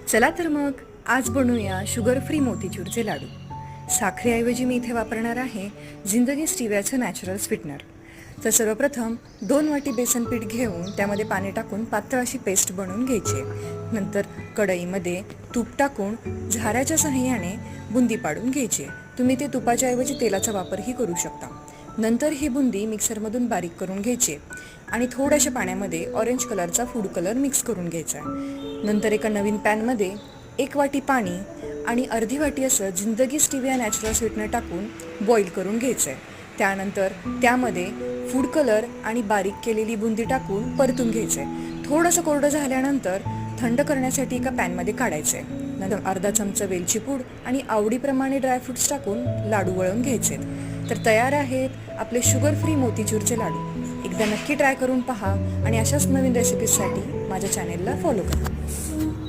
चला तर मग आज बनवूया शुगर फ्री मोतीचूरचे लाडू। साखरेऐवजी मी इथे वापरणार आहे जिंदगी स्टिवियाचं नॅचरल स्वीटनर। तर सर्वप्रथम 2 वाटी बेसन पीठ घेऊन त्यामध्ये पाणी टाकून पातळ अशी पेस्ट बनवून घ्यायची। नंतर कढईमध्ये तूप टाकून झाऱ्याच्या सहाय्याने बुंदी पाडून घ्यायची। तुम्ही ते तुपाच्या ऐवजी तेलाचा वापरही करू शकता। नंतर ही बुंदी मिक्सरमधून बारीक करून घ्यायची आणि थोड्याशा पाण्यामध्ये ऑरेंज कलरचा फूड कलर मिक्स करून घ्यायचा। नंतर एका नवीन पॅनमध्ये 1 वाटी पाणी आणि अर्धी वाटी असं जिंदगी स्टिविया नॅचरल स्वीटनर टाकून बॉईल करून घ्यायचं आहे। त्यानंतर त्यामध्ये फूड कलर आणि बारीक केलेली बुंदी टाकून परतून घ्यायचं आहे। थोडंसं कोरडं झाल्यानंतर थंड करण्यासाठी एका पॅनमध्ये काढायचं आहे। नंतर अर्धा चमचा वेलची पूड आणि आवडीप्रमाणे ड्रायफ्रुट्स टाकून लाडू वळवून घ्यायचे। तर तयार आहेत आपले शुगर फ्री मोतीचूरचे लाडू। एकदा नक्की ट्राय करून पहा आणि अशाच नवीन रेसिपीजसाठी माझ्या चॅनेलला फॉलो करा।